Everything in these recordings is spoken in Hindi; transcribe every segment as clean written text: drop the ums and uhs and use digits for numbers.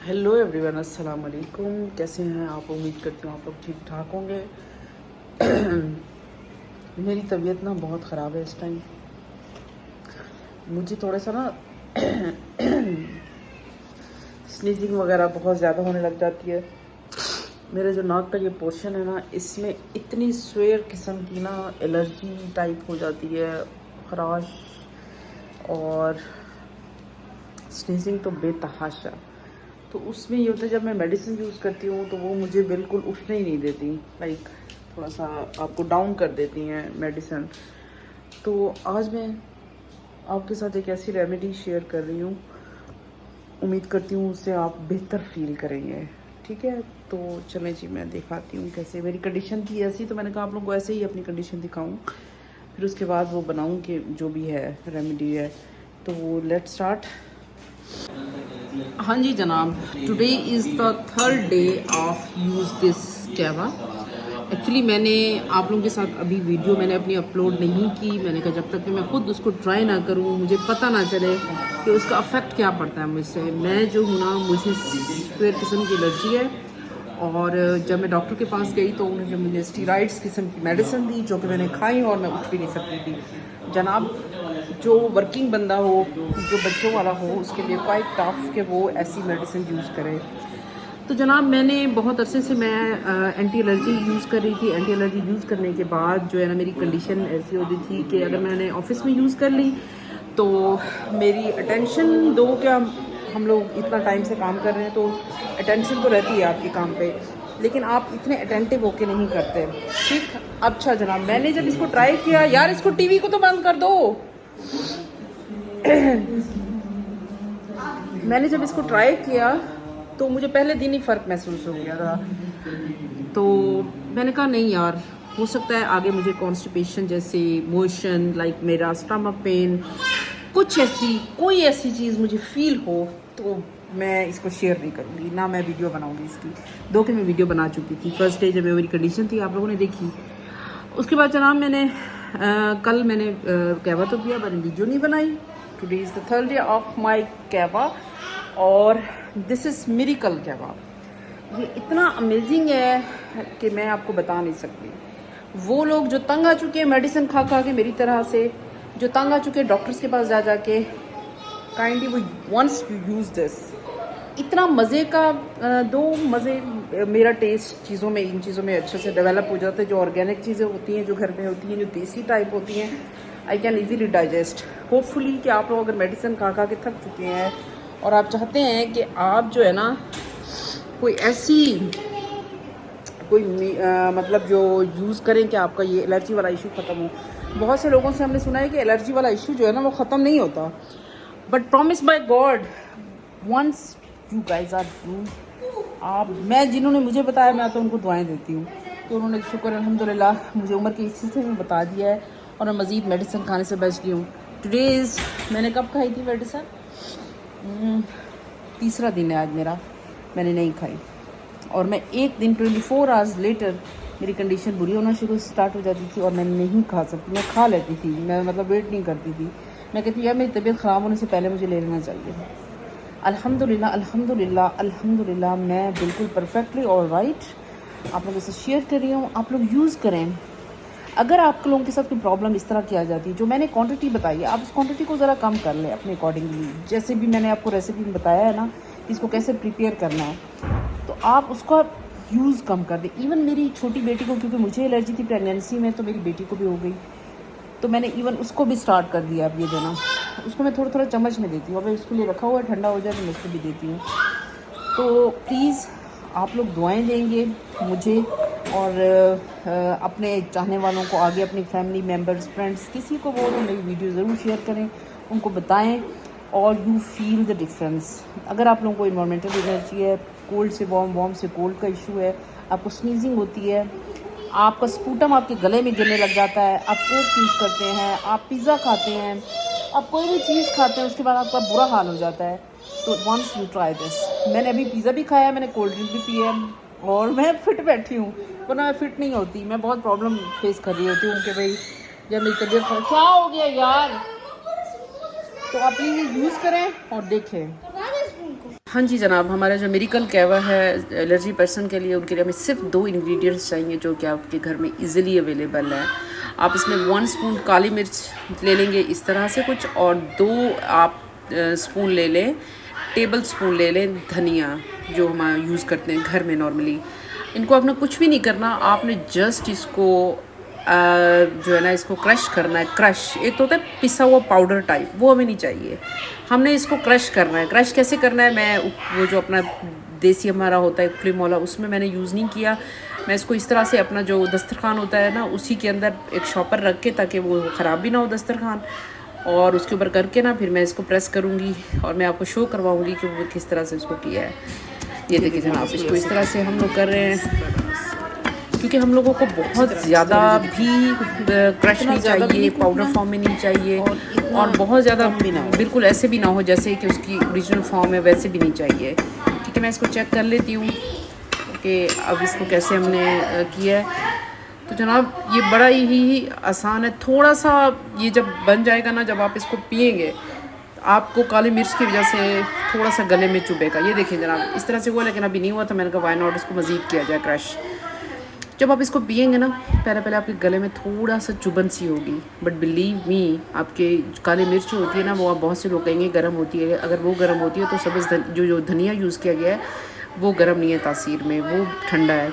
हेलो एवरीवन, अस्सलाम वालेकुम। कैसे हैं आप? उम्मीद करती हूँ आप लोग ठीक ठाक होंगे। मेरी तबीयत ना बहुत ख़राब है इस टाइम। मुझे थोड़ा सा ना स्नीजिंग वगैरह बहुत ज़्यादा होने लग जाती है। मेरे जो नाक का ये पोर्शन है ना, इसमें इतनी स्वेयर किस्म की ना एलर्जी टाइप हो जाती है, खराश और स्नीजिंग तो बेतहाशा। तो उसमें ये होता है, जब मैं मेडिसिन यूज़ करती हूँ तो वो मुझे बिल्कुल उठने ही नहीं देती। लाइक थोड़ा सा आपको डाउन कर देती हैं मेडिसिन। तो आज मैं आपके साथ एक ऐसी रेमेडी शेयर कर रही हूँ, उम्मीद करती हूँ उससे आप बेहतर फील करेंगे। ठीक है, तो चलें जी, मैं दिखाती हूँ कैसे। मेरी कंडीशन थी ऐसी, तो मैंने कहा आप लोग को ऐसे ही अपनी कंडीशन दिखाऊँ, फिर उसके बाद वो बनाऊँ कि जो भी है रेमेडी है। तो लेट स्टार्ट। हाँ जी जनाब, today is the third day of use this cava. Actually मैंने आप लोगों के साथ अभी वीडियो मैंने अपनी अपलोड नहीं की। मैंने कहा जब तक कि मैं खुद उसको ट्राई ना करूँ, मुझे पता ना चले कि उसका अफेक्ट क्या पड़ता है मुझसे। मैं जो हूँ ना, मुझे स्क्वेयर किस्म की एलर्जी है। और जब मैं डॉक्टर के पास गई तो उन्होंने मुझे स्टीराइड्स किस्म की मेडिसिन दी, जो कि मैंने खाई और मैं उठ भी नहीं सकती थी। जनाब, जो वर्किंग बंदा हो, जो बच्चों वाला हो, उसके लिए क्वाइट टफ कि वो ऐसी मेडिसिन यूज़ करे। तो जनाब, मैंने बहुत अरसे से मैं एंटी एलर्जी यूज़ कर रही थी। एंटी एलर्जी यूज़ करने के बाद जो है ना, मेरी कंडीशन ऐसी होती थी कि अगर मैंने ऑफिस में यूज़ कर ली तो मेरी अटेंशन दो क्या, हम लोग इतना टाइम से काम कर रहे हैं तो अटेंशन तो रहती है आपके काम पे, लेकिन आप इतने अटेंटिव होके नहीं करते। ठीक। अच्छा जनाब, मैंने जब इसको ट्राई किया, यार इसको टीवी को तो बंद कर दो। मैंने जब इसको ट्राई किया तो मुझे पहले दिन ही फ़र्क महसूस हो गया था। तो मैंने कहा नहीं यार, हो सकता है आगे मुझे कॉन्स्टिपेशन जैसे मोशन, लाइक मेरा स्टमक पेन, कुछ ऐसी कोई ऐसी चीज़ मुझे फील हो तो मैं इसको शेयर नहीं करूँगी, ना मैं वीडियो बनाऊँगी इसकी। दो कि मैं वीडियो बना चुकी थी। फर्स्ट डे जब मेरी कंडीशन थी, आप लोगों ने देखी। उसके बाद जनाब मैंने कल मैंने कैवा तो किया, मैंने वीडियो नहीं बनाई। Today is the third day of my cava और दिस इज़ मिरेकल कैवा। ये इतना अमेजिंग है कि मैं आपको बता नहीं सकती। वो लोग जो तंग आ चुके हैं मेडिसिन खा खा के, मेरी तरह से जो तंग आ चुके हैं डॉक्टर्स के पास जा जाके, काइंडली वो वंस यू यूज़ दिस, इतना मज़े का दो मज़े। मेरा टेस्ट चीज़ों में, इन चीज़ों में अच्छे से डेवलप हो जाता है। जो ऑर्गेनिक चीज़ें होती हैं, जो घर में होती हैं, जो देसी टाइप होती हैं, I can easily digest. Hopefully कि आप लोग अगर मेडिसिन खा खा के थक चुके हैं और आप चाहते हैं कि आप जो है ना कोई ऐसी मतलब जो यूज़ करें कि आपका ये एलर्जी वाला इशू ख़त्म हो। बहुत से लोगों से हमने सुना है कि एलर्जी वाला इशू जो है ना वो ख़त्म नहीं होता, but promise by god, once you guys are do, आप, मैं जिन्होंने मुझे बताया मैं तो उनको दुआएं देती हूँ। तो उन्होंने शुक्र अल्हम्दुलिल्लाह मुझे उम्र के इसी से भी बता दिया है और मैं मज़ीद मेडिसिन खाने से बच गई हूँ। टुडेज़ मैंने कब खाई थी मेडिसिन? तीसरा दिन है आज मेरा, मैंने नहीं खाई। और मैं एक दिन 24 आवर्स लेटर मेरी कंडीशन बुरी होना शुरू स्टार्ट हो जाती थी और मैं नहीं खा सकती। मैं खा लेती थी, मैं मतलब वेट नहीं करती थी। मैं कहती यार मेरी तबीयत ख़राब होने से पहले मुझे ले लेना चाहिए। अल्हम्दुलिल्लाह अल्हम्दुलिल्लाह अल्हम्दुलिल्लाह, मैं बिल्कुल परफेक्टली ऑल राइट। आप लोगों से शेयर कर रही हूँ, आप लोग यूज़ करें। अगर आप लोगों के साथ कोई प्रॉब्लम इस तरह की आ जाती है, जो मैंने क्वांटिटी बताई है, आप उस क्वांटिटी को ज़रा कम कर लें अपने अकॉर्डिंगली। जैसे भी मैंने आपको रेसिपी में बताया है ना कि इसको कैसे प्रिपेयर करना है, तो आप उसका यूज़ कम कर दें। इवन मेरी छोटी बेटी को, क्योंकि मुझे एलर्जी थी प्रेगनेंसी में, तो मेरी बेटी को भी हो गई, तो मैंने इवन उसको भी स्टार्ट कर दिया अब ये देना। उसको मैं थोड़ा थोड़ा चम्मच में देती हूँ। अभी उसके लिए रखा हुआ है, ठंडा हो जाए तो मैं उसको भी देती हूँ। तो प्लीज़ आप लोग दुआएं देंगे मुझे और अपने चाहने वालों को आगे, अपनी फैमिली मेम्बर्स, फ्रेंड्स, किसी को वो तो मेरी वीडियो ज़रूर शेयर करें, उनको बताएं और यू फील द डिफरेंस। अगर आप लोगों को इन्वायरमेंटल एलर्जी है, कोल्ड से वार्म, वार्म से कोल्ड का इशू है, आपको स्नीजिंग होती है, आपका स्पूटम आपके गले में गिरने लग जाता है, आप कोक यूज़ करते हैं, आप पिज़्ज़ा खाते हैं, आप कोई भी चीज़ खाते हैं उसके बाद आपका बुरा हाल हो जाता है, तो वंस यू ट्राई दिस। मैंने अभी पिज़्ज़ा भी खाया, मैंने कोल्ड ड्रिंक भी पिया और मैं फिट बैठी हूँ, वरना मैं फिट नहीं होती। मैं बहुत प्रॉब्लम फेस कर रही होती हूँ कि भाई जब मेरी तबीयत क्या हो गया यार। तो आप प्लीज़ यूज़ करें और देखें। हाँ जी जनाब, हमारा जो मिरेकल कहवा है एलर्जी पर्सन के लिए, उनके लिए हमें सिर्फ 2 इंग्रेडिएंट्स चाहिए जो कि आपके घर में इजीली अवेलेबल है। आप इसमें 1 स्पून काली मिर्च ले लेंगे इस तरह से कुछ, और 2 आप स्पून ले लें, टेबल स्पून ले लें धनिया, जो हम यूज़ करते हैं घर में नॉर्मली। इनको आपने कुछ भी नहीं करना, आपने जस्ट इसको जो है ना इसको क्रश करना है। क्रश एक तो होता है पिसा हुआ पाउडर टाइप, वो हमें नहीं चाहिए, हमने इसको क्रश करना है। क्रश कैसे करना है, मैं वो जो अपना देसी हमारा होता है फ्लिम वाला, उसमें मैंने यूज़ नहीं किया। मैं इसको इस तरह से अपना जो दस्तरखान होता है ना, उसी के अंदर एक शॉपर रख के, ताकि वो ख़राब भी ना हो दस्तरखान, और उसके ऊपर करके ना फिर मैं इसको प्रेस करूँगी और मैं आपको शो करवाऊँगी कि वो किस तरह से इसको किया है। ये देखिए जनाब, इसको इस तरह से हम लोग कर रहे हैं, क्योंकि हम लोगों को बहुत ज़्यादा भी क्रश नहीं चाहिए, पाउडर फॉर्म में नहीं चाहिए, और बहुत ज़्यादा बिल्कुल ऐसे भी ना हो जैसे कि उसकी ओरिजिनल फॉर्म है, वैसे भी नहीं चाहिए। ठीक है, मैं इसको चेक कर लेती हूँ कि अब इसको कैसे हमने किया है। तो जनाब ये बड़ा ही आसान है। थोड़ा सा ये जब बन जाएगा ना, जब आप इसको पिएंगे, आपको काली मिर्च की वजह से थोड़ा सा गले में चुभेगा। ये देखिए जनाब, इस तरह से हुआ, लेकिन अभी नहीं हुआ, तो मैंने कहा वाई नॉट इसको मज़ीद किया जाए क्रश। जब आप इसको पिएंगे ना, पहले आपके गले में थोड़ा सा चुभन सी होगी, बट बिलीव मी, आपके काली मिर्च होती है ना, वो आप बहुत से लोग कहेंगे गर्म होती है। अगर वो गर्म होती है तो सब्ज़ जो धनिया यूज़ किया गया है वो गर्म नहीं है तासीर में, वो ठंडा है।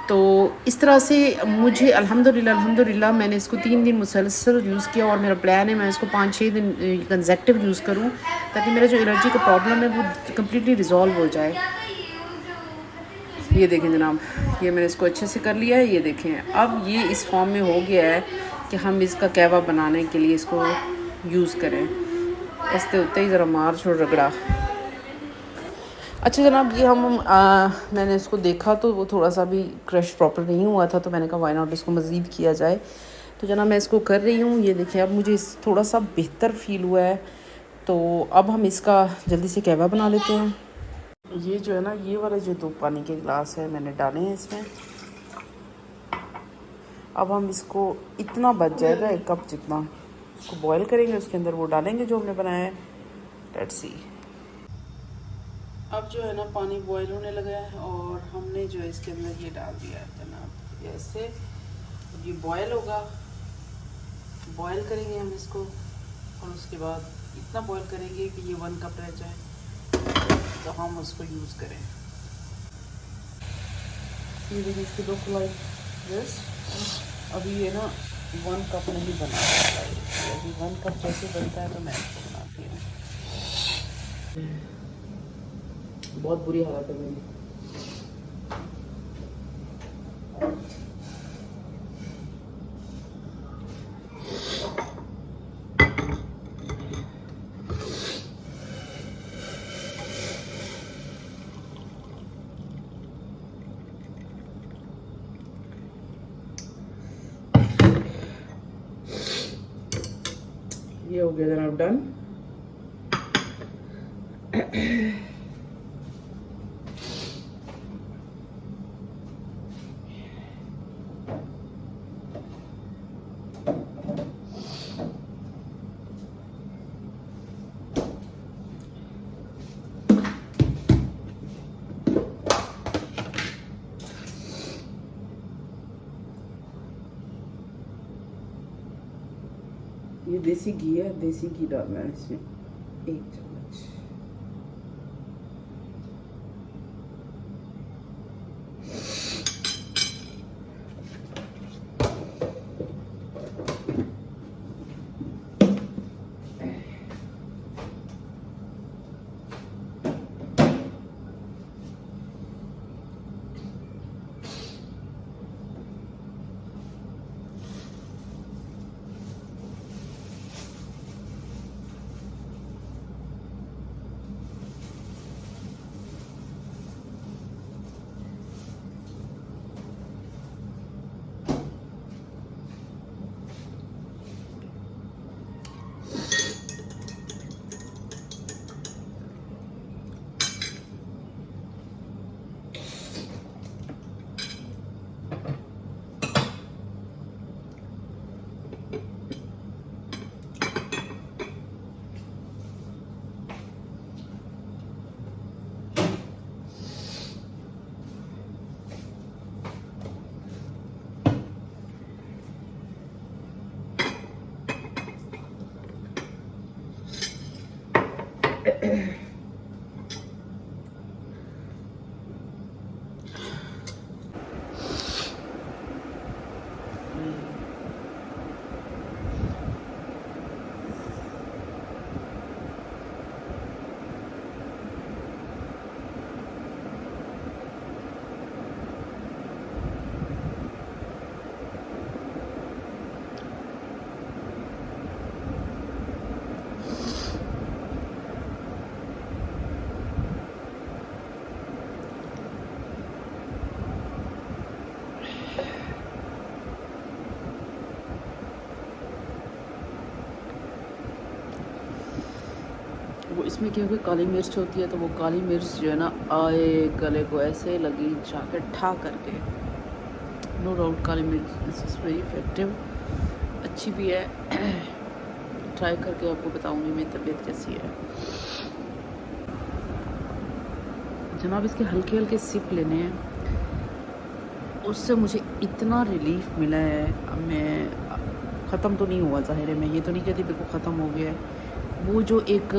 तो इस तरह से मुझे अल्हम्दुलिल्लाह मैंने इसको 3 दिन मुसलसल यूज़ किया, और मेरा प्लान है मैं इसको 5-6 दिन कंसेक्टिव यूज़ करूँ, ताकि मेरा जो एलर्जी का प्रॉब्लम है वो कम्प्लीटली रिजॉल्व हो जाए। ये देखें जनाब, ये मैंने इसको अच्छे से कर लिया है। ये देखें, अब ये इस फॉर्म में हो गया है कि हम इसका कहवा बनाने के लिए इसको यूज़ करें। इसके उत्ते ही ज़रा मार छोड़ रगड़ा। अच्छा जनाब, ये मैंने इसको देखा तो वो थोड़ा सा भी क्रश प्रॉपर नहीं हुआ था, तो मैंने कहा वाई नॉट इसको मज़ीद किया जाए। तो जनाब मैं इसको कर रही हूँ। ये देखिए, अब मुझे थोड़ा सा बेहतर फ़ील हुआ है, तो अब हम इसका जल्दी से कहवा बना लेते हैं। ये जो है ना, ये वाले जो 2 पानी के गिलास है मैंने डाले हैं इसमें। अब हम इसको इतना बच जाएगा 1 कप जितना, इसको बॉईल करेंगे, उसके अंदर वो डालेंगे जो हमने बनाया है। Let's see. अब जो है ना पानी बॉईल होने लगा है, और हमने जो है इसके अंदर ये डाल दिया है जनाब, ऐसे। ये बॉयल होगा, बॉयल करेंगे हम इसको, और उसके बाद इतना बॉयल करेंगे कि ये 1 कप रह जाए, तो हम उसको यूज़ करें। ये देखिए, इसके 2 फ्लाई बस। अभी ये ना 1 कप नहीं बना रहा है, अभी 1 कप जैसे बनता है तो मैं इसको बनाती हूँ। बहुत बुरी हालत है मेरी। ये हो गया जनाब डन। ये देसी घी है, देसी घी डालना है इसमें 1 चम्मच। तो इसमें क्या हुआ, काली मिर्च होती है तो वो काली मिर्च जो है ना आए गले को ऐसे लगी जाके ठा करके। नो डाउट काली मिर्च दिस इज़ वेरी इफेक्टिव, अच्छी भी है। ट्राई करके आपको बताऊंगी मेरी तबीयत कैसी है। जनाब इसके हल्के हल्के सिप लेने हैं, उससे मुझे इतना रिलीफ मिला है। अब मैं ख़त्म तो नहीं हुआ ज़ाहिर है, मैं ये तो नहीं कहती बिल्कुल ख़त्म हो गया है। वो जो एक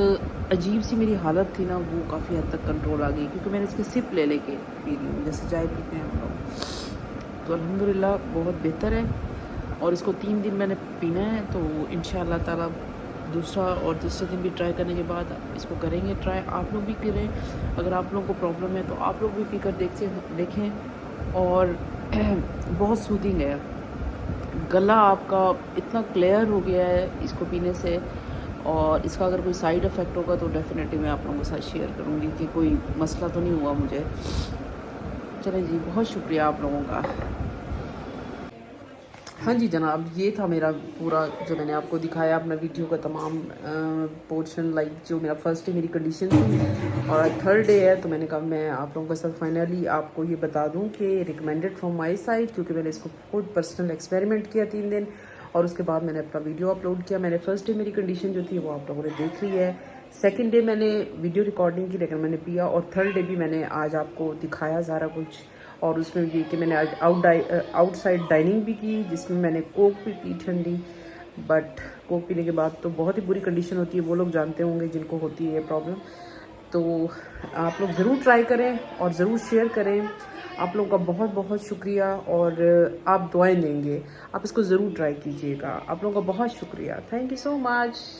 अजीब सी मेरी हालत थी ना, वो काफ़ी हद तक कंट्रोल आ गई, क्योंकि मैंने इसके सिप ले लेके पी रही हूँ, जैसे चाय पीते हैं हम लोग। तो अल्हम्दुलिल्लाह बहुत बेहतर है। और इसको 3 दिन मैंने पीना है, तो इंशाअल्लाह ताला दूसरा और तीसरे दिन भी ट्राई करने के बाद इसको करेंगे ट्राई। आप लोग भी करें, अगर आप लोगों को प्रॉब्लम है तो आप लोग भी पी कर देखें। और बहुत सूदिंग है, गला आपका इतना क्लियर हो गया है इसको पीने से। और इसका अगर कोई साइड इफ़ेक्ट होगा तो डेफिनेटली मैं आप लोगों के साथ शेयर करूँगी कि कोई मसला तो नहीं हुआ मुझे। चलें जी, बहुत शुक्रिया आप लोगों का। हाँ जी जनाब, ये था मेरा पूरा जो मैंने आपको दिखाया अपना वीडियो का तमाम पोर्शन। लाइक जो मेरा फर्स्ट डे मेरी कंडीशन थी और आज थर्ड डे है, तो मैंने कहा मैं आप लोगों के साथ फाइनली आपको ये बता दूं कि रिकमेंडेड फ्रॉम माय साइड, क्योंकि मैंने इसको खुद पर्सनल एक्सपेरिमेंट किया 3 दिन और उसके बाद मैंने अपना वीडियो अपलोड किया। मैंने फर्स्ट डे मेरी कंडीशन जो थी वो आप लोगों ने देख ली है। सेकेंड डे मैंने वीडियो रिकॉर्डिंग की लेकिन मैंने पिया, और थर्ड डे भी मैंने आज आपको दिखाया सारा कुछ। और उसमें ये कि मैंने आज आउटसाइड डाइनिंग भी की, जिसमें मैंने कोक भी पी ठंडी। बट कोक पीने के बाद तो बहुत ही बुरी कंडीशन होती है, वो लोग जानते होंगे जिनको होती है प्रॉब्लम। तो आप लोग ज़रूर ट्राई करें और ज़रूर शेयर करें। आप लोगों का बहुत बहुत शुक्रिया, और आप दुआएं देंगे। आप इसको ज़रूर ट्राई कीजिएगा। आप लोगों का बहुत शुक्रिया, थैंक यू सो मच।